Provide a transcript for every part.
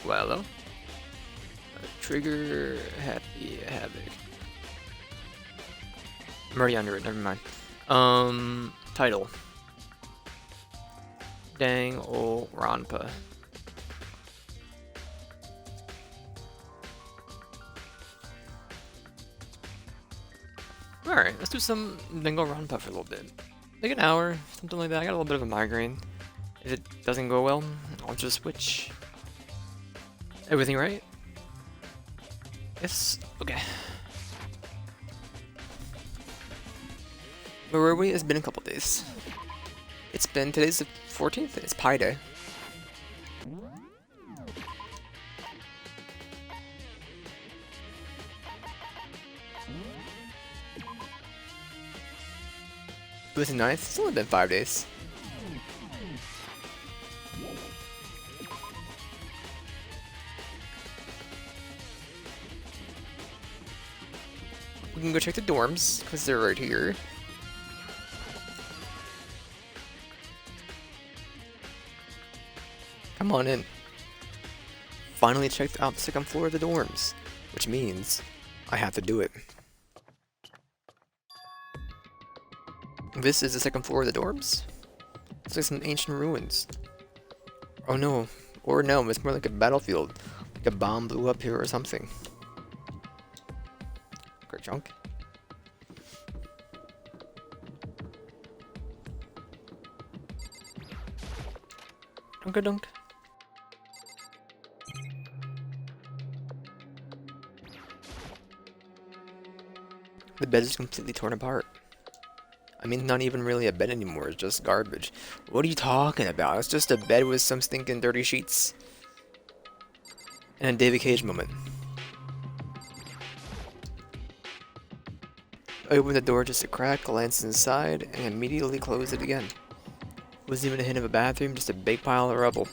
Well, trigger happy havoc. I'm already under it. Never mind. Title. Danganronpa. Alright, let's do some Danganronpa for a little bit. Like an hour, something like that. I got a little bit of a migraine. If it doesn't go well, I'll just switch. Everything right? Yes? Okay. Where were we? It's been a couple days. Today's the 14th? It's Pi Day. It was the 9th? It's only been 5 days. We can go check the dorms, because they're right here. Come on in. Finally checked out the second floor of the dorms, which means I have to do it. This is the second floor of the dorms? It's like some ancient ruins. Oh no. Or no, it's more like a battlefield. Like a bomb blew up here or something. Great chunk. Dunk-a-dunk. The bed is completely torn apart. I mean, not even really a bed anymore, it's just garbage. What are you talking about? It's just a bed with some stinking dirty sheets. And a David Cage moment. I opened the door just a crack, glanced inside, and immediately closed it again. Wasn't even a hint of a bathroom, just a big pile of rubble.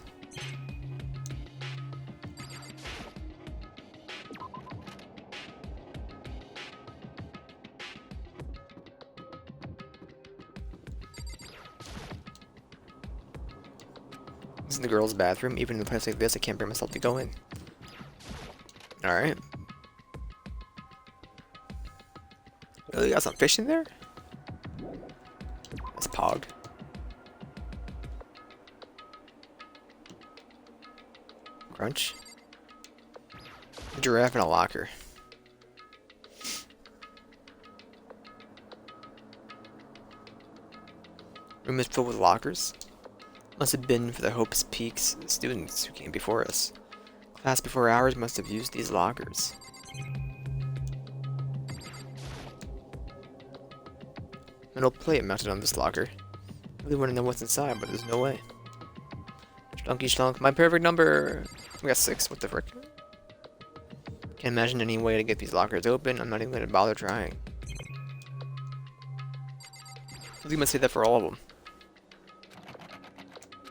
This is the girls' bathroom. Even in a place like this, I can't bring myself to go in. Alright. Oh, you got some fish in there? That's Pog. Crunch. A giraffe in a locker. Room is filled with lockers. Must have been for the Hope's Peaks students who came before us. Class before ours must have used these lockers. Metal plate mounted on this locker. Really want to know what's inside, but there's no way. Shlunky shlunk, my perfect number! We got 6, what the frick? Can't imagine any way to get these lockers open, I'm not even gonna bother trying. I think I must say that for all of them.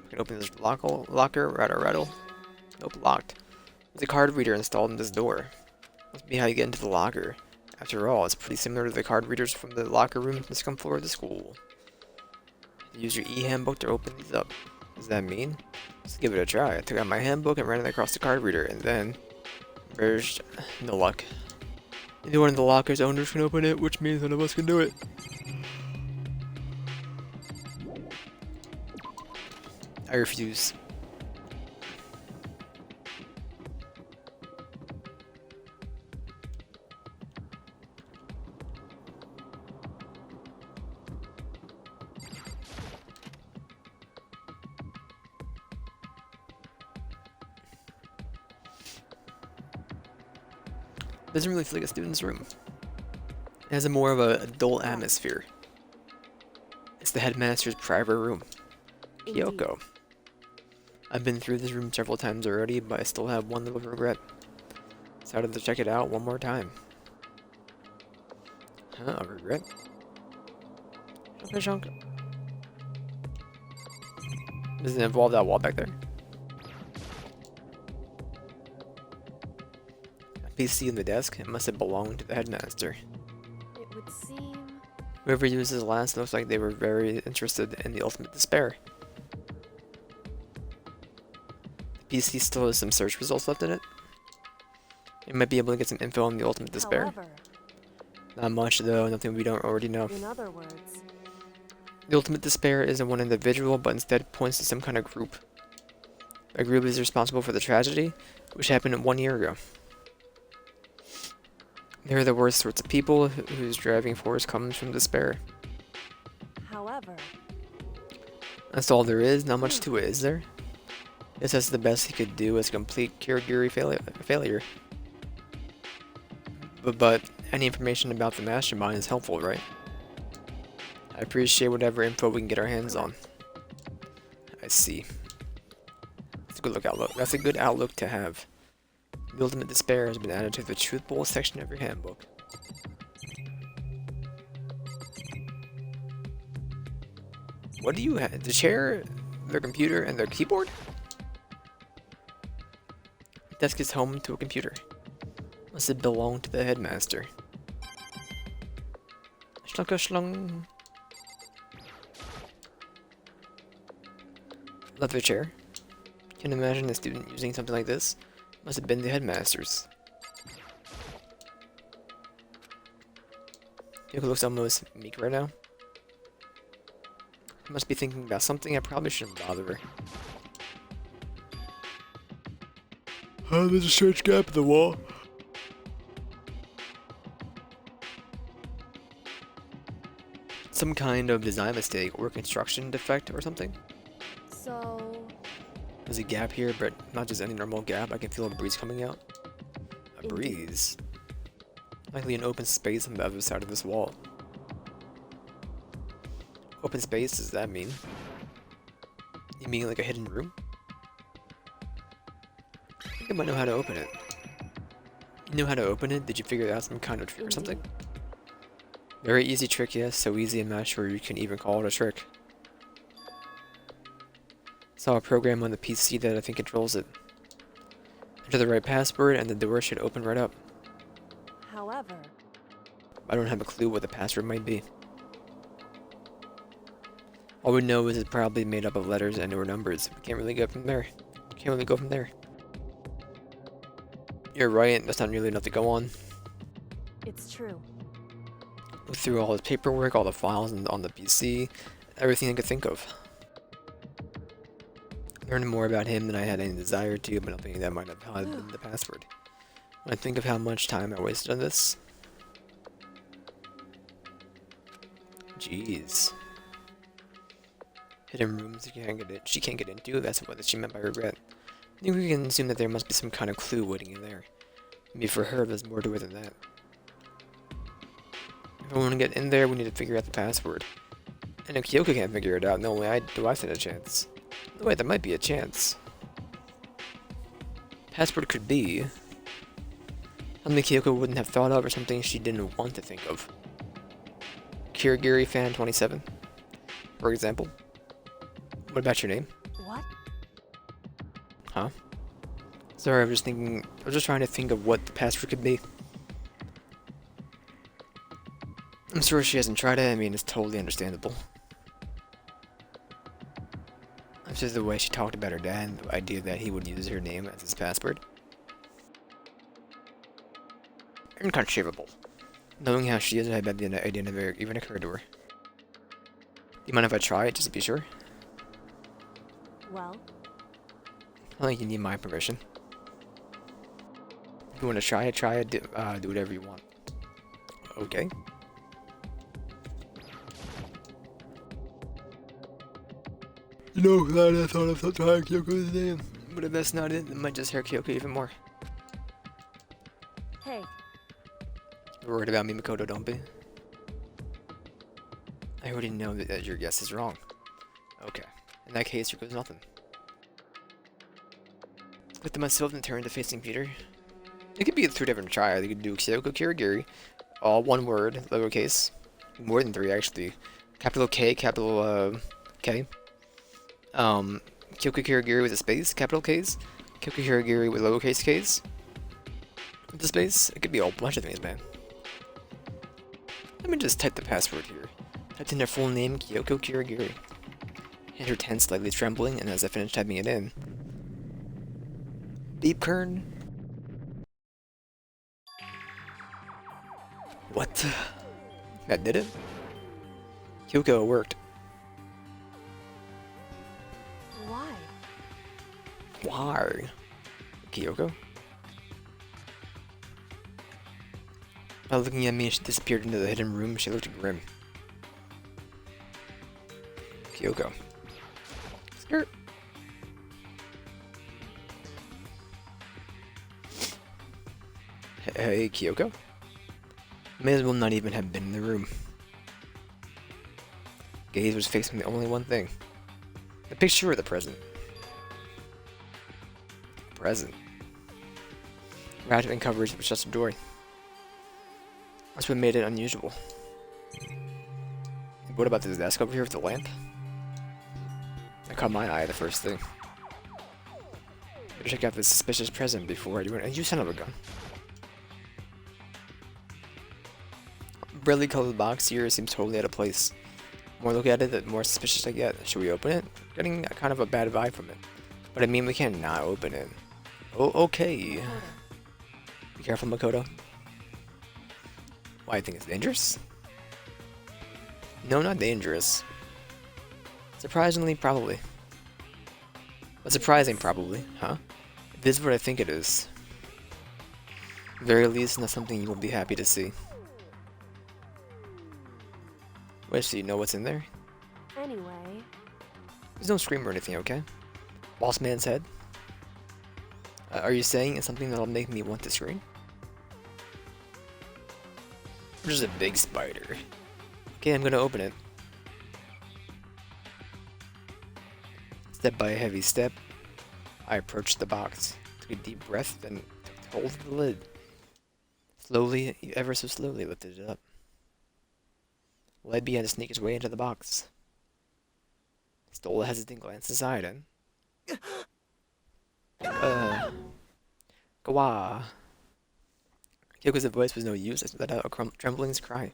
I can open this locker, rattle. Nope, locked. There's a card reader installed in this door. Must be how you get into the locker. After all, it's pretty similar to the card readers from the locker room on the second floor of the school. Use your e-handbook to open these up. What does that mean? Let's give it a try. I took out my handbook and ran it across the card reader, and then merged. No luck. Neither one of the locker's owners can open it, which means none of us can do it. I refuse. Doesn't really feel like a student's room. It has a more of a dull atmosphere. It's the headmaster's private room. Kyoko. I've been through this room several times already, but I still have one little regret. Decided to check it out one more time. Huh, a regret? Okay, Shunk. Does it involve that wall back there? A PC in the desk? It must have belonged to the headmaster. It would seem... Whoever used this last looks like they were very interested in the ultimate despair. PC still has some search results left in it. You might be able to get some info on the Ultimate Despair. However, Not much though, nothing we don't already know. in other words, The Ultimate Despair isn't one individual, but instead points to some kind of group. A group is responsible for the tragedy, which happened 1 year ago. They're the worst sorts of people whose driving force comes from despair. however, That's all there is, not much to it, is there? Guess that's the best he could do as a complete Kirigiri failure. But any information about the mastermind is helpful, right? I appreciate whatever info we can get our hands on. I see. That's a good outlook. That's a good outlook to have. The Ultimate Despair has been added to the Truth Bowl section of your handbook. What do you have? The chair, their computer, and their keyboard? The desk is home to a computer. Must have belonged to the headmaster. Schlunka-schlung. Leather chair. Can imagine a student using something like this. Must have been the headmaster's. Yuko looks almost meek right now. I must be thinking about something. I probably shouldn't bother her. Oh, there's a strange gap in the wall. Some kind of design mistake or construction defect or something. so There's a gap here, but not just any normal gap. I can feel a breeze coming out. A Indeed. breeze? Likely an open space on the other side of this wall. Open space, does that mean? You mean like a hidden room? I think I might know how to open it. You know how to open it? Did you figure out some kind of trick or something? Very easy trick, yes. So easy I'm not sure you can even call it a trick. Saw a program on the PC that I think controls it. Enter the right password and the door should open right up. however, I don't have a clue what the password might be. All we know is it's probably made up of letters and or numbers. We can't really go from there. You're right, that's not really enough to go on. it's true. Look through all his paperwork, all the files on the PC, everything I could think of. Learned more about him than I had any desire to, but nothing that might have been the password. When I think of how much time I wasted on this. Jeez. Hidden rooms she can't get into, that's what she meant by regret. I think we can assume that there must be some kind of clue waiting in there. Maybe for her there's more to it than that. If I want to get in there, we need to figure out the password. And if Kyoko can't figure it out, no way do I stand a chance. No way, there might be a chance. Password could be something Kyoko wouldn't have thought of or something she didn't want to think of. Kirigiri fan 27, for example. What about your name? What? Huh? Sorry, I was just trying to think of what the password could be. I'm sure she hasn't tried it, I mean, it's totally understandable. It's just the way she talked about her dad, and the idea that he would use her name as his password. Inconceivable. Knowing how she is, I bet the idea never even occurred to her. Do you mind if I try it, just to be sure? Well, I don't think you need my permission. If you want to try it, do whatever you want. Okay. You know, glad I thought of trying Kyoko's name. But if that's not it, it might just hurt Kyoko even more. hey, You're worried about me, Makoto, don't be. I already know that your guess is wrong. Okay. In that case, here goes nothing. Looked at myself and turned to facing Peter. It could be 2 different tries. You could do Kyoko Kirigiri, all one word, lowercase. More than 3, actually. Capital K, capital K. Kyoko Kirigiri with a space, capital K's. Kyoko Kirigiri with lowercase k's. With the space. It could be a whole bunch of things, man. Let me just type the password here. Typed in her full name, Kyoko Kirigiri. Hands her tense, slightly trembling, and as I finished typing it in, Beep Kern? What? That did it? Kyoko, it worked. Why? Why? Kyoko? By looking at me, she disappeared into the hidden room. She looked grim. Kyoko. Skirt. Hey, Kyoko? May as well not even have been in the room. Gaze was facing the only one thing. The picture or the present? Present. Wrapped in covers was just a door. That's what made it unusual. What about this desk over here with the lamp? That caught my eye the first thing. Better check out this suspicious present before I do it. You son of a gun. Brightly colored box here seems totally out of place. The more I look at it, the more suspicious I get. Should we open it? Getting kind of a bad vibe from it. But I mean, we can't not open it. Oh, okay. Be careful, Makoto. Why, I think it's dangerous? No, not dangerous. Surprisingly, probably. But surprising, probably, huh? This is what I think it is. At the very least, not something you will be happy to see. Wait, so you know what's in there? Anyway, There's no scream or anything, okay? Boss man's head? Are you saying it's something that'll make me want to scream? Or just a big spider? Okay, I'm gonna open it. Step by a heavy step, I approached the box, took a deep breath, then took hold of the lid. Slowly, ever so slowly, lifted it up. Lead began to sneak its way into the box. Stole a hesitant glance inside and... Gwa. Kyoko's voice was no use. I let out a trembling cry.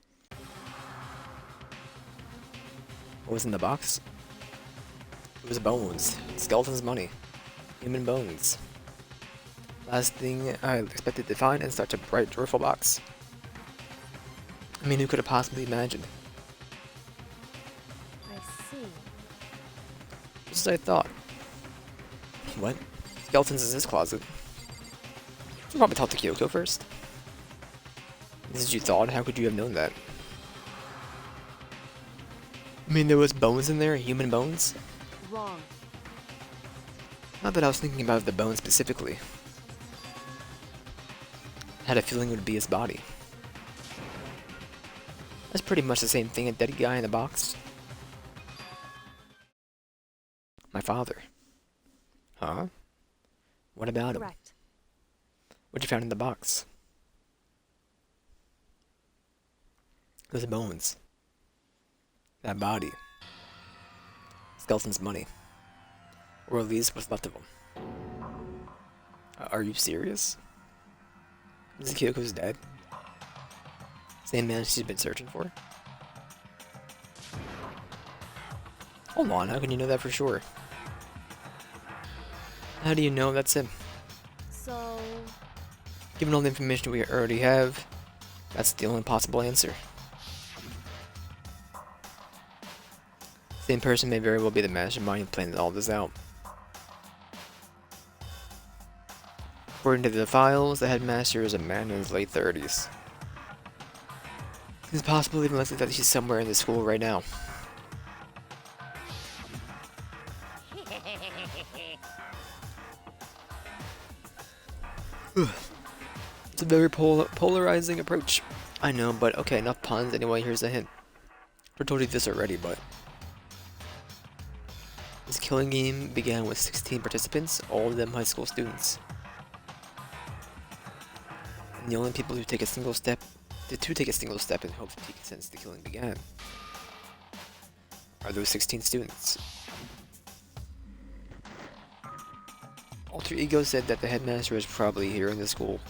What was in the box? It was bones. Skeleton's money. Human bones. Last thing I expected to find in such a bright, joyful box. I mean, who could have possibly imagined? I see. Just as I thought. What? Skeletons in his closet. You probably talk to Kyoko first. This is what you thought? How could you have known that? I mean, there was bones in there, human bones? Wrong. Not that I was thinking about the bone specifically. I had a feeling it would be his body. That's pretty much the same thing, a dead guy in the box. My father. Huh? What about him? Correct. What you found in the box? Those bones. That body. Skeleton's money. Or at least what's left of him. Are you serious? Is Kyoko's dead? Same man she's been searching for? Hold on, how can you know that for sure? How do you know that's him? So, Given all the information we already have, that's the only possible answer. Same person may very well be the mastermind who planned all this out. According to the files, the headmaster is a man in his late 30s. It's possible even likely that he's somewhere in the school right now. It's a very polarizing approach. I know, but okay, enough puns. Anyway, here's a hint. I told you this already, but... This killing game began with 16 participants, all of them high school students. And the only people who take a single step, in hopes of taking since the killing began, are those 16 students. Alter Ego said that the headmaster is probably here in the school.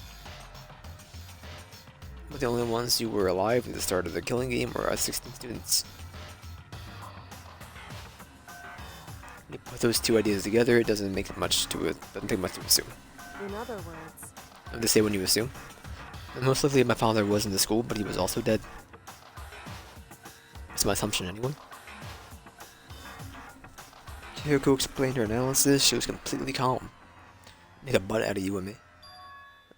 But the only ones who were alive at the start of the killing game were us 16 students. When you put those two ideas together, it doesn't make much to it. Doesn't take much to assume. In other words, They say when you assume. And most likely my father was in the school, but he was also dead. That's my assumption anyway. Kyoko explained her analysis. She was completely calm. Make a butt out of you and me.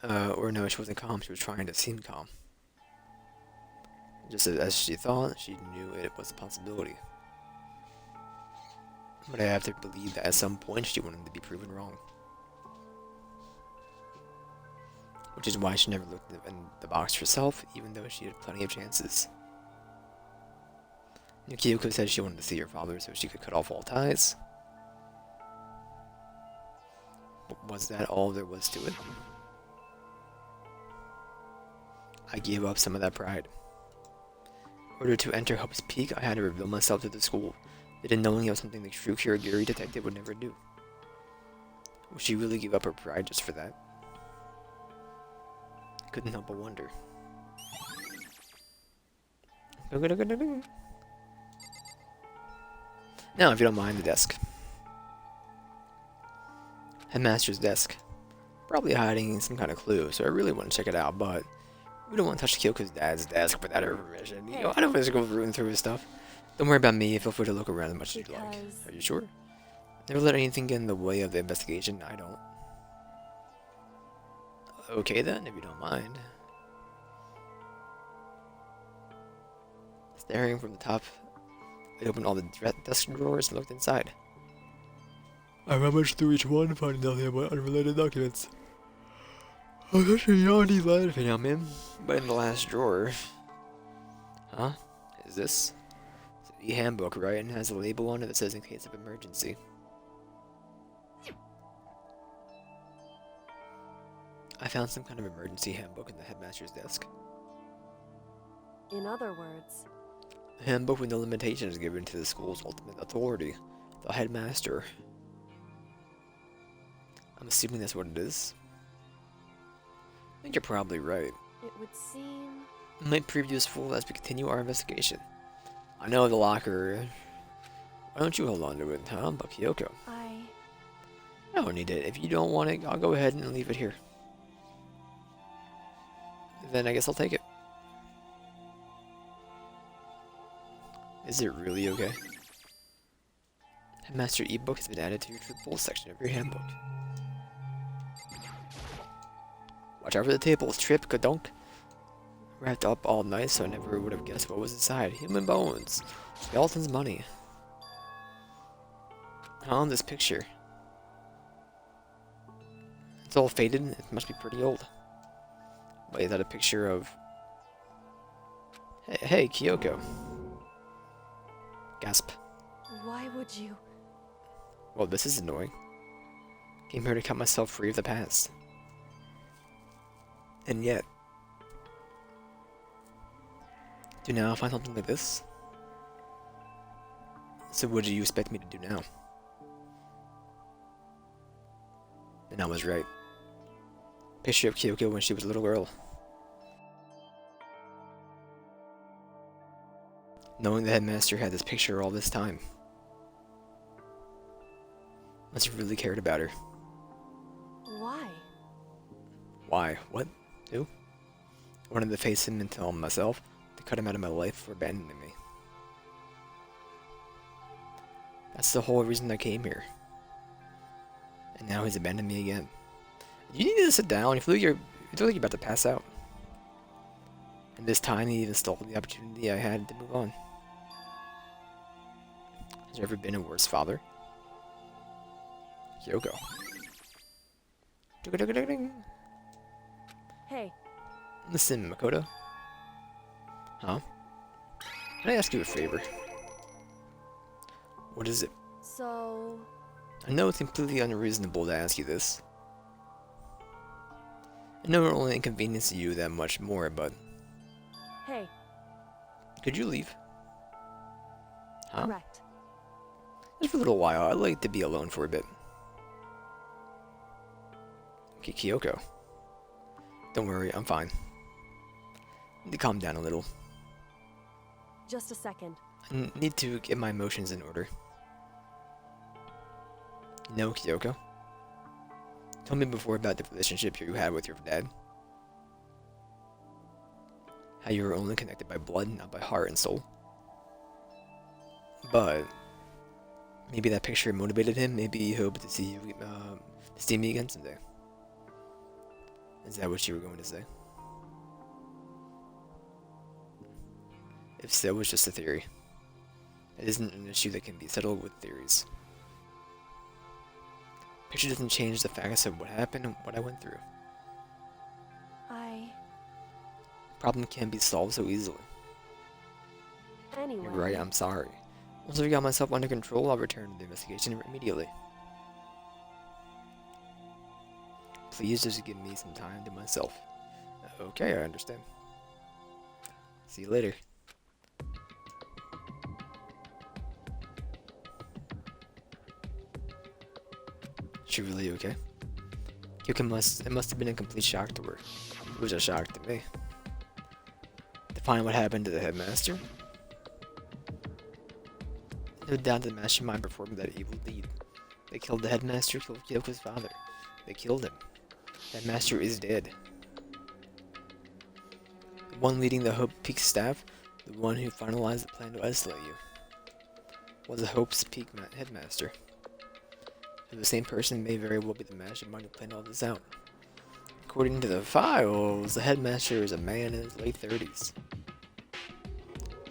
Or no, she wasn't calm. She was trying to seem calm. Just as she thought, she knew it was a possibility. But I have to believe that at some point she wanted to be proven wrong. Which is why she never looked in the box herself, even though she had plenty of chances. Kyoko said she wanted to see her father so she could cut off all ties. But was that all there was to it? I gave up some of that pride. In order to enter Hope's Peak, I had to reveal myself to the school. They didn't knowing it was something the true Kirigiri detective would never do. Would she really give up her pride just for that? I couldn't help but wonder. Now, if you don't mind, the desk. Headmaster's desk. Probably hiding some kind of clue, so I really want to check it out, but we don't want to touch Kyoko's dad's desk without her permission. You know, I don't want to go rooting through his stuff. Don't worry about me, feel free to look around as much as you like. Are you sure? Never let anything get in the way of the investigation, I don't. Okay then, if you don't mind. Staring from the top, I opened all the desk drawers and looked inside. I rummaged through each one, finding nothing but unrelated documents. I was actually yawning laughing at him, but in the last drawer... Huh? Is this? It's the handbook, right? And it has a label on it that says in case of emergency. I found some kind of emergency handbook in the headmaster's desk. in other words, A handbook with no limitations given to the school's ultimate authority, the headmaster. I'm assuming that's what it is. I think you're probably right. it would seem... It might prove useful as we continue our investigation. I know the locker. Why don't you hold on to it, huh? But Kyoko. I don't need it. If you don't want it, I'll go ahead and leave it here. Then I guess I'll take it. Is it really okay? Headmaster ebook has been added to your triple section of your handbook. Watch out for the tables, trip, kadonk. Wrapped up all nice, so I never would have guessed what was inside. Human bones. Skeleton's money. On this picture. It's all faded. It must be pretty old. But is that a picture of... Hey, Kyoko. Gasp. Why would you... Well, this is annoying. Came here to cut myself free of the past. And yet... Do now find something like this? So what do you expect me to do now? And I was right. Picture of Kyoko when she was a little girl. Knowing the headmaster had this picture all this time. Must have really cared about her. Why? Why? What? Who? I wanted to face him and tell him myself to cut him out of my life for abandoning me. That's the whole reason I came here. And now he's abandoned me again. You need to sit down. You feel like you're about to pass out. And this time he even stole the opportunity I had to move on. Has there ever been a worse father? Kyoko. Hey. Listen, Makoto. Huh? Can I ask you a favor? What is it? So... I know it's completely unreasonable to ask you this. I know it will only inconvenience you that much more, but... Hey. Could you leave? Huh? Correct. Just for a little while. I'd like to be alone for a bit. Okay, Kyoko. Don't worry, I'm fine. Need to calm down a little. Just a second. I need to get my emotions in order. No, Kyoko. Tell me before about the relationship you had with your dad. How you were only connected by blood, not by heart and soul. But maybe that picture motivated him. Maybe he hoped to see me again someday. Is that what you were going to say? If so, it's just a theory. It isn't an issue that can be settled with theories. Picture doesn't change the facts of what happened and what I went through. Problem can't be solved so easily. Anyway. You're right, I'm sorry. Once I've got myself under control, I'll return to the investigation immediately. Please just give me some time to myself. Okay, I understand. See you later. She really okay? It must have been a complete shock to her. It was a shock to me. To find what happened to the headmaster? No doubt the mastermind performed that evil deed. They killed the headmaster, killed Kyoko's father. They killed him. That master is dead. The one leading the Hope Peak staff, the one who finalized the plan to isolate you, was the Hope's Peak headmaster. So the same person may very well be the mastermind who planned all this out. According to the files, the headmaster is a man in his late 30s.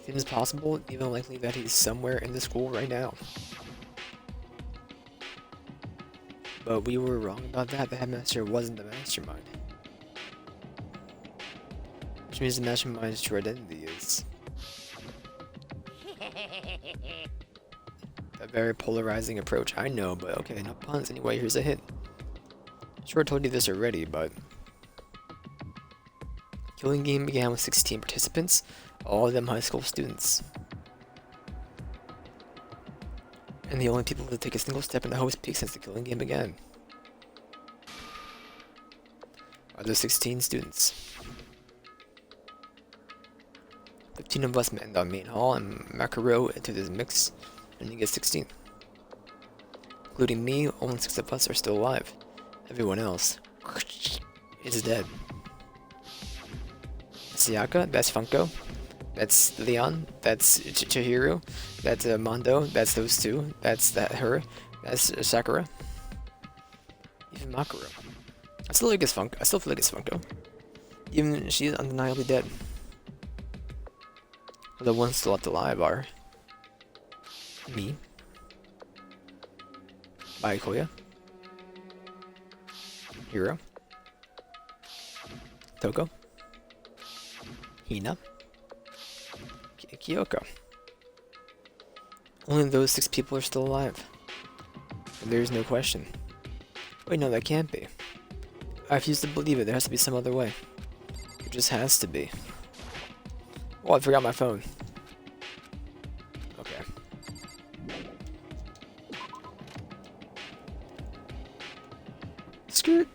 Seems possible, even likely, that he's somewhere in the school right now. But we were wrong about that. The headmaster wasn't the mastermind. Which means the mastermind's true identity is a very polarizing approach. I know, but okay, no puns. Anyway, here's a hint. Sure, I told you this already, but killing game began with 16 participants, all of them high school students. And the only people to take a single step in the Hope's Peak since the killing game began are those 16 students. 15 of us met in the main hall, and Makaro entered this mix, and he gets 16. Including me, only 6 of us are still alive. Everyone else is dead. That's Sayaka, that's Funko, that's Leon, that's Chihiro, that's Mondo, that's those two, that's her, that's Sakura, even Makaro. I still feel like it's Funko. Even she's undeniably dead. The ones still left alive are me, Baikoya, Hiro, Toko, Hina, Kyoko. Only those 6 people are still alive. There's no question. Wait, no, that can't be. I refuse to believe it. There has to be some other way. There just has to be. Oh, I forgot my phone. Okay. Skirt.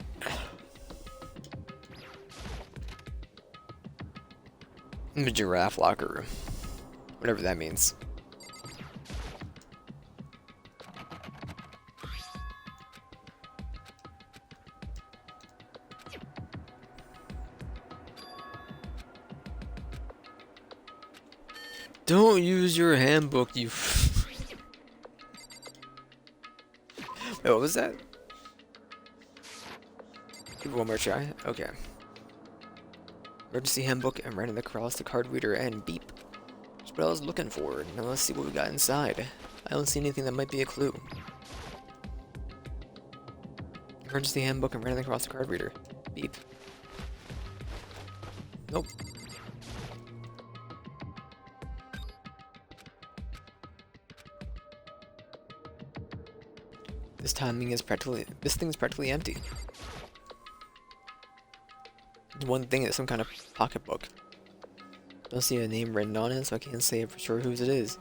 In the giraffe locker room. Whatever that means. Don't use your handbook, you. Wait, what was that? Give it one more try. Okay. Emergency handbook and ran it across the card reader and beep. That's what I was looking for. Now let's see what we got inside. I don't see anything that might be a clue. Emergency handbook and ran it across the card reader. Beep. Nope. This thing is practically empty. The one thing is some kind of pocketbook. Don't see a name written on it, so I can't say for sure whose it is.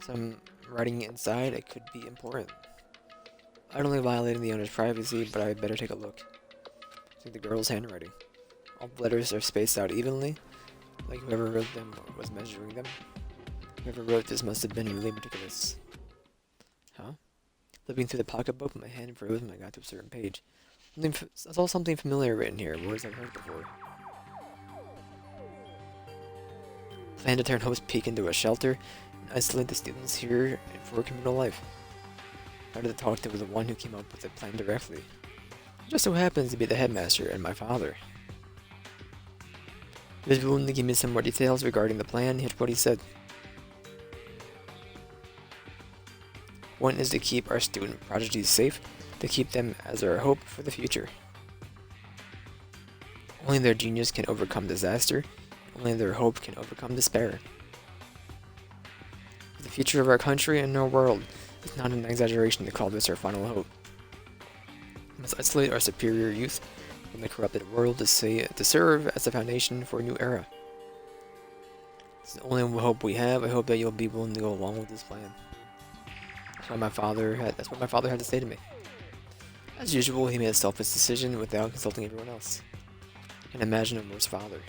Some writing inside, it could be important. Not only violating the owner's privacy, but I better take a look. I think the girl's handwriting. All the letters are spaced out evenly, like whoever wrote them was measuring them. Whoever wrote this must have been really meticulous. Huh? Flipping through the pocketbook, my hand froze when I got to a certain page. I saw something familiar written here. Words I've heard before. Plan to turn Hope's Peak into a shelter and isolate the students here for communal life. I started to talk to the one who came up with the plan directly. It just so happens to be the headmaster and my father. He was willing to give me some more details regarding the plan. Here's what he said. One is to keep our student prodigies safe, to keep them as our hope for the future. Only their genius can overcome disaster, only their hope can overcome despair. For the future of our country and our world, it's not an exaggeration to call this our final hope. We must isolate our superior youth from the corrupted world to serve as the foundation for a new era. It's the only hope we have. I hope that you'll be willing to go along with this plan. That's what my father had to say to me. As usual, he made a selfish decision without consulting everyone else. I can imagine a worse father.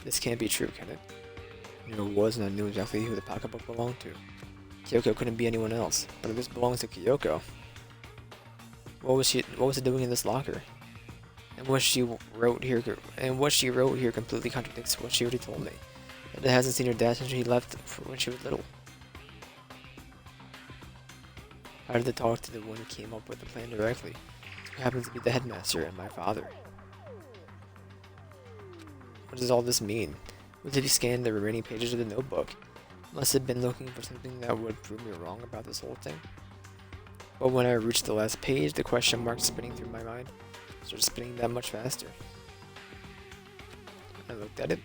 This can't be true, can it? I knew it was, and I knew exactly who the pocketbook belonged to. Kyoko couldn't be anyone else, but if this belongs to Kyoko, what was it doing in this locker? And what she wrote here completely contradicts what she already told me. That it hasn't seen her dad since he left when she was little. I had to talk to the one who came up with the plan directly, who happens to be the headmaster and my father. What does all this mean? What if you scanned the remaining pages of the notebook? Must have been looking for something that would prove me wrong about this whole thing. But when I reached the last page, the question mark spinning through my mind started spinning that much faster. I looked at it.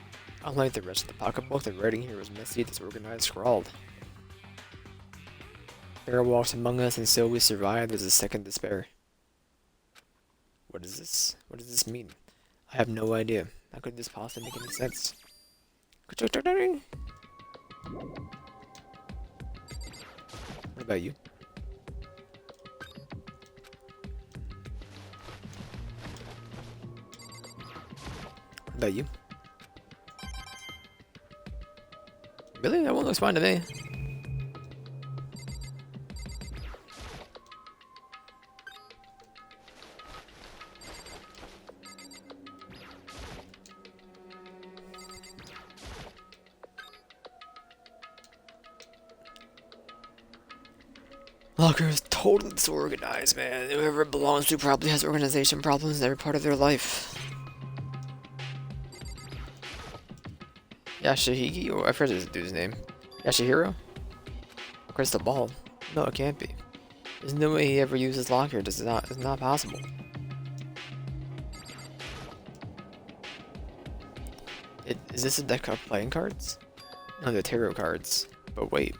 Unlike the rest of the pocketbook, the writing here was messy, disorganized, scrawled. Fear walks among us, and so we survive. There's a second despair. What is this? What does this mean? I have no idea. How could this possibly make any sense? What about you? What about you? Really? That one looks fine to me. Locker is totally disorganized, man. Whoever it belongs to probably has organization problems in every part of their life. Yashahiki? Oh, I've heard this dude's name. Yashihiro? Crystal ball? No, it can't be. There's no way he ever used his locker. It's not possible. Is this a deck of playing cards? No, they're tarot cards. But wait.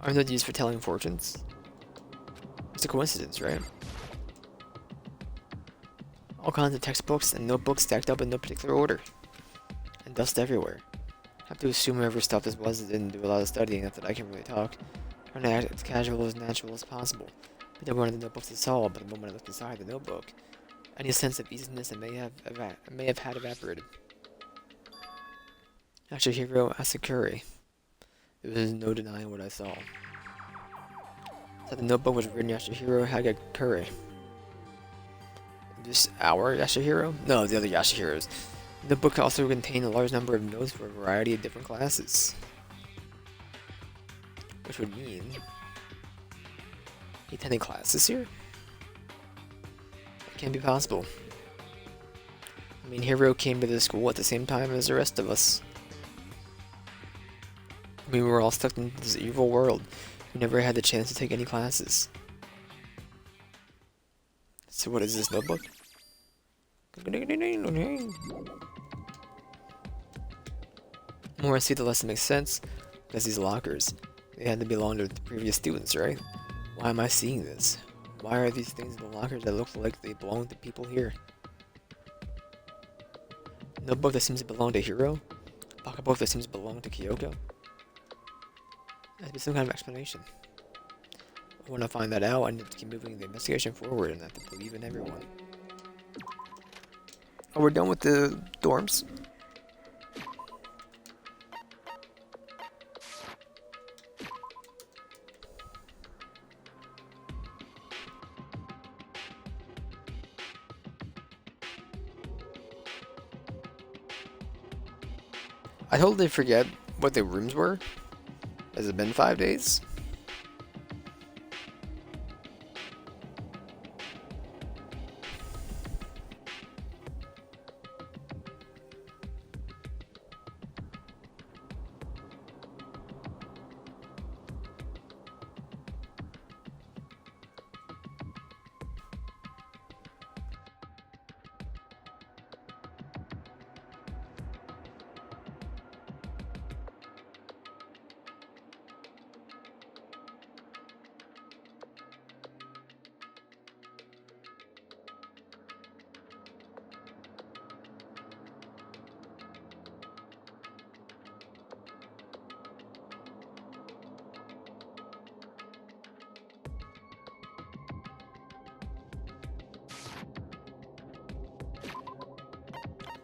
Aren't those used for telling fortunes? It's a coincidence, right? All kinds of textbooks and notebooks stacked up in no particular order. And dust everywhere. I have to assume whoever stuff this was didn't do a lot of studying, not that I can really talk. Trying to act as casual as natural as possible. But there weren't the notebooks to solve, but the moment I looked inside the notebook, any sense of easiness I may have had evaporated. Yashihiro Asakuri. There was no denying what I saw. So the notebook was written Yashihiro Hagakure. This our Yashihiro? No, the other Yashihiros. The book also contained a large number of notes for a variety of different classes. Which would mean he attended classes here? That can't be possible. I mean, Hiro came to the school at the same time as the rest of us. We were all stuck in this evil world. We never had the chance to take any classes. So what is this notebook? The more I see, the less it makes sense. Because these lockers, they had to belong to the previous students, right? Why am I seeing this? Why are these things in the lockers that look like they belong to people here? Notebook that seems to belong to Hiro? Pocketbook that seems to belong to Kyoko? There has to be some kind of explanation. When I find that out, I need to keep moving the investigation forward and I have to believe in everyone. Oh, we're done with the dorms? I totally forget what the rooms were. Has it been 5 days?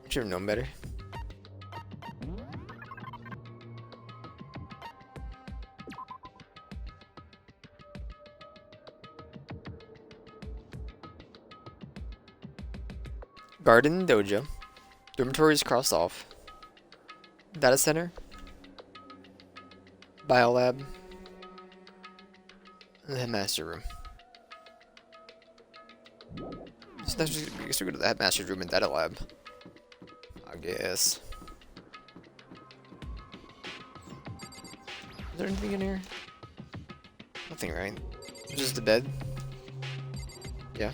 Should have known better. Garden dojo. Dormitories crossed off. Data center. Biolab. And the headmaster room. So that's just, we go to the headmaster's room and data lab. I guess. Is there anything in here? Nothing, right? Just the bed? Yeah.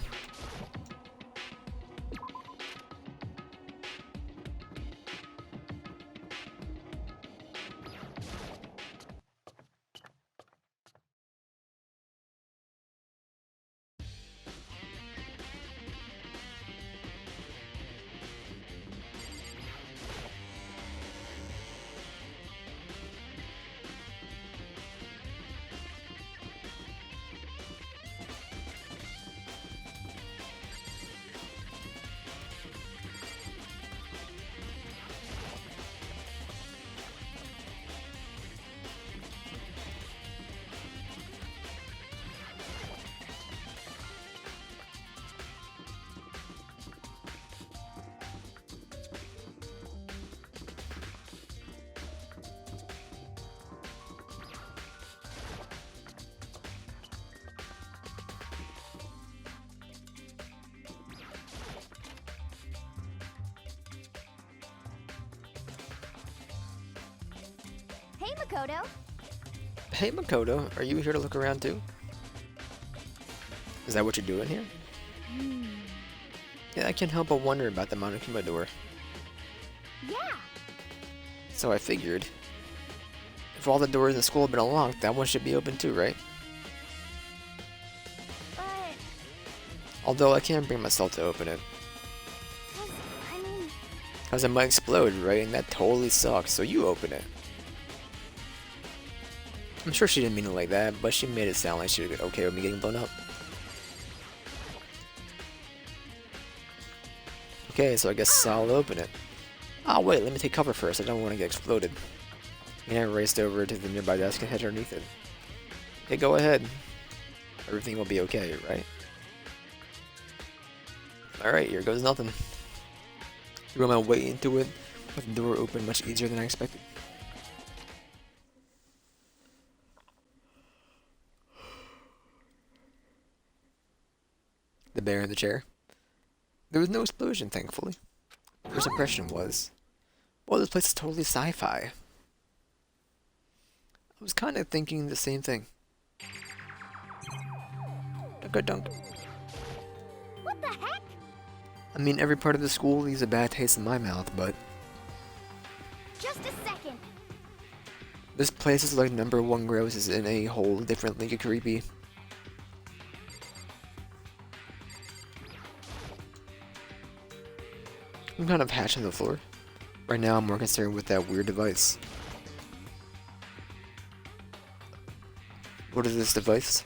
Hey, Makoto. Hey Makoto, are you here to look around too? Is that what you're doing here? Yeah, I can't help but wonder about the Monokuma door. Yeah. So I figured, if all the doors in the school have been unlocked, that one should be open too, right? But, Although I can't bring myself to open it. 'cause, I mean, Because it might explode, right? And that totally sucks, so you open it. I'm sure she didn't mean it like that, but she made it sound like she was okay with me getting blown up. Okay, so I guess I'll open it. Oh wait, let me take cover first, I don't want to get exploded. And I raced over to the nearby desk and hid underneath it. Okay, go ahead. Everything will be okay, right? Alright, here goes nothing. Threw my way into it, with the door open much easier than I expected. The bear in the chair. There was no explosion, thankfully. First impression was, well, this place is totally sci-fi. I was kind of thinking the same thing. Dunk. what the heck? I mean, every part of the school leaves a bad taste in my mouth, but Just a second. this place is like #1 gross is in a whole different league of creepy. I'm kind of hatching the floor. Right now, I'm more concerned with that weird device. What is this device?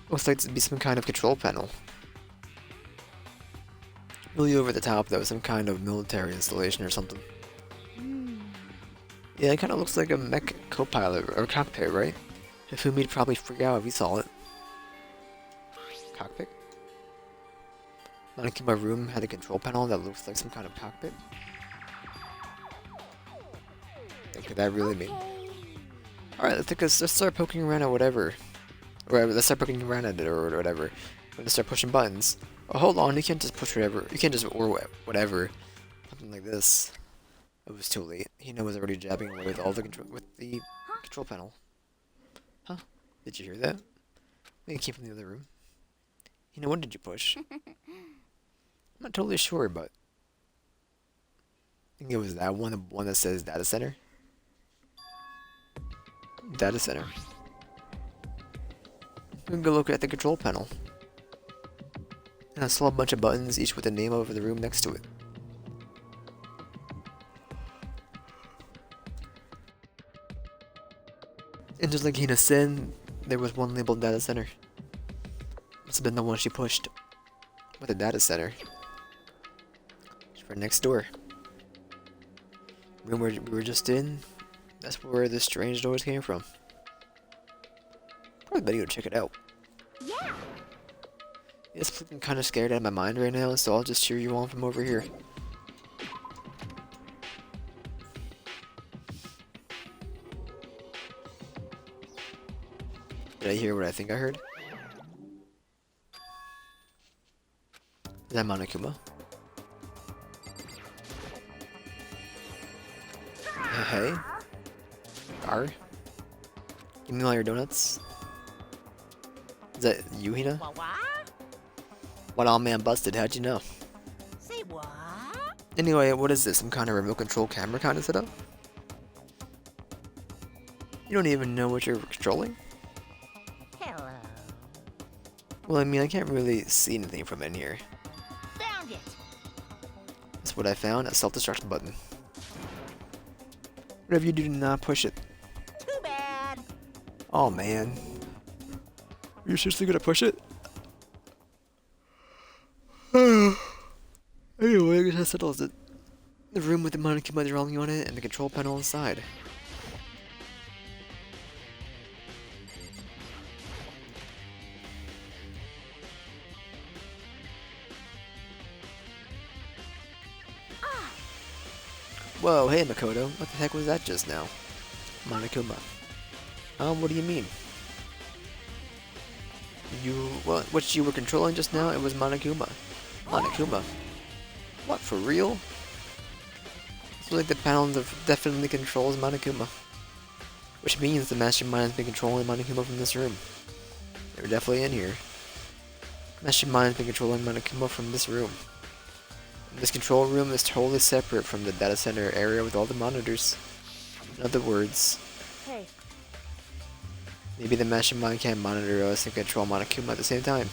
Looks like to be some kind of control panel. Really over the top though, some kind of military installation or something. Yeah, it kind of looks like a mech co-pilot or cockpit, right? Hifumi'd probably freak out if he saw it. Cockpit? Monokuma room had a control panel that looks like some kind of cockpit. What could that really mean? Okay. Alright, let's start poking around at whatever. Or let's start poking around at it or whatever. We're gonna start pushing buttons. Oh, hold on, you can't just push whatever. You can't just or whatever. Something like this. It was too late. Hina was already jabbing away with all the control panel. Huh? Did you hear that? I think it came from the other room. Hina, what did you push? I'm not totally sure, but I think it was that one, the one that says data center. Data center. We can go look at the control panel. And I saw a bunch of buttons, each with the name of the room next to it. And just like Hina said, there was one labeled data center. Must have been the one she pushed. With the data center. It's right next door. Room we were just in, that's where the strange doors came from. Probably better go check it out. Yeah. It's looking kind of scared out of my mind right now, so I'll just cheer you on from over here. Did I hear what I think I heard? Is that Monokuma? Hey? Gar? Give me all your donuts. Is that you, Hina? What? What all man busted, how'd you know? Say what? Anyway, what is this? Some kind of remote control camera kind of setup? You don't even know what you're controlling? Hello. Well, I mean, I can't really see anything from in here. Found it. That's what I found, a self-destruct button. Whatever you do, do not push it. Too bad. Oh man. Are you seriously gonna push it? Anyway, I guess that settles it. The room with the Monokuma drawing on it and the control panel inside. Whoa, hey Makoto, what the heck was that just now? Monokuma. What do you mean? What you were controlling just now, it was Monokuma. Monokuma? What, for real? It's like the panel definitely controls Monokuma. Which means the mastermind has been controlling Monokuma from this room. They're definitely in here. Mastermind has been controlling Monokuma from this room. This control room is totally separate from the data center area with all the monitors. In other words, Hey. maybe the mastermind can't monitor us and control Monokuma at the same time.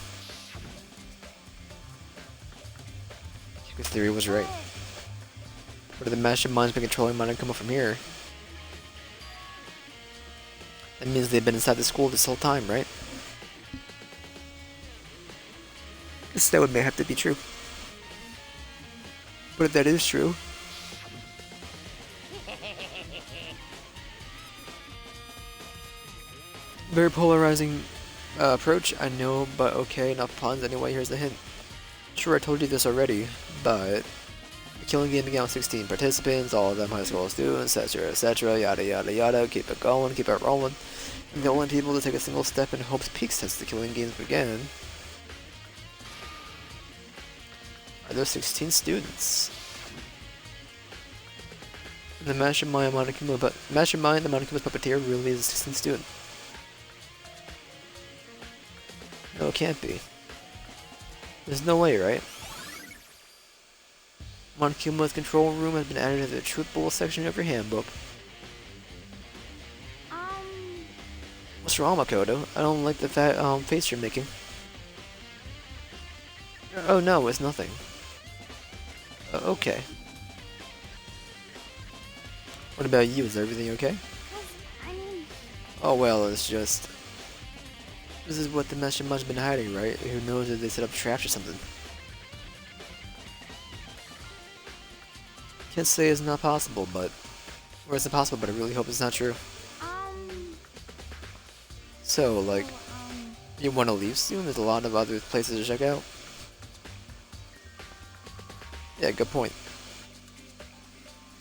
Your theory was right. But if the mastermind's been controlling Monokuma from here, that means they've been inside the school this whole time, right? Guess that may have to be true. But if that is true, very polarizing approach, I know, but okay, enough puns. Anyway, here's the hint. Sure, I told you this already, but the killing game began with 16 participants, all of them high school students, etc., yada yada yada, keep it going, keep it rolling. And the only people to take a single step in Hope's Peak since the killing games began are those 16 students. And the Mastermind Monokuma, but Mastermind, the Monokuma's puppeteer, really is a 16 student. No, it can't be. There's no way, right? Monokuma's control room has been added to the truthful section of your handbook. What's wrong, Makoto? I don't like the face you're making. Oh no, it's nothing. Okay. What about you? Is everything okay? I mean, Oh well, it's just... This is what the Mastermind's been hiding, right? Who knows if they set up traps or something. Can't say it's not possible, but... Or it's impossible, but I really hope it's not true. So, like... You want to leave soon? There's a lot of other places to check out. Yeah, good point.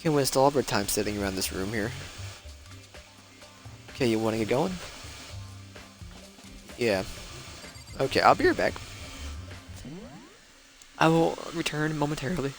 Can't waste all of our time sitting around this room here. Okay, you want to get going? Yeah. Okay, I'll be right back. I will return momentarily.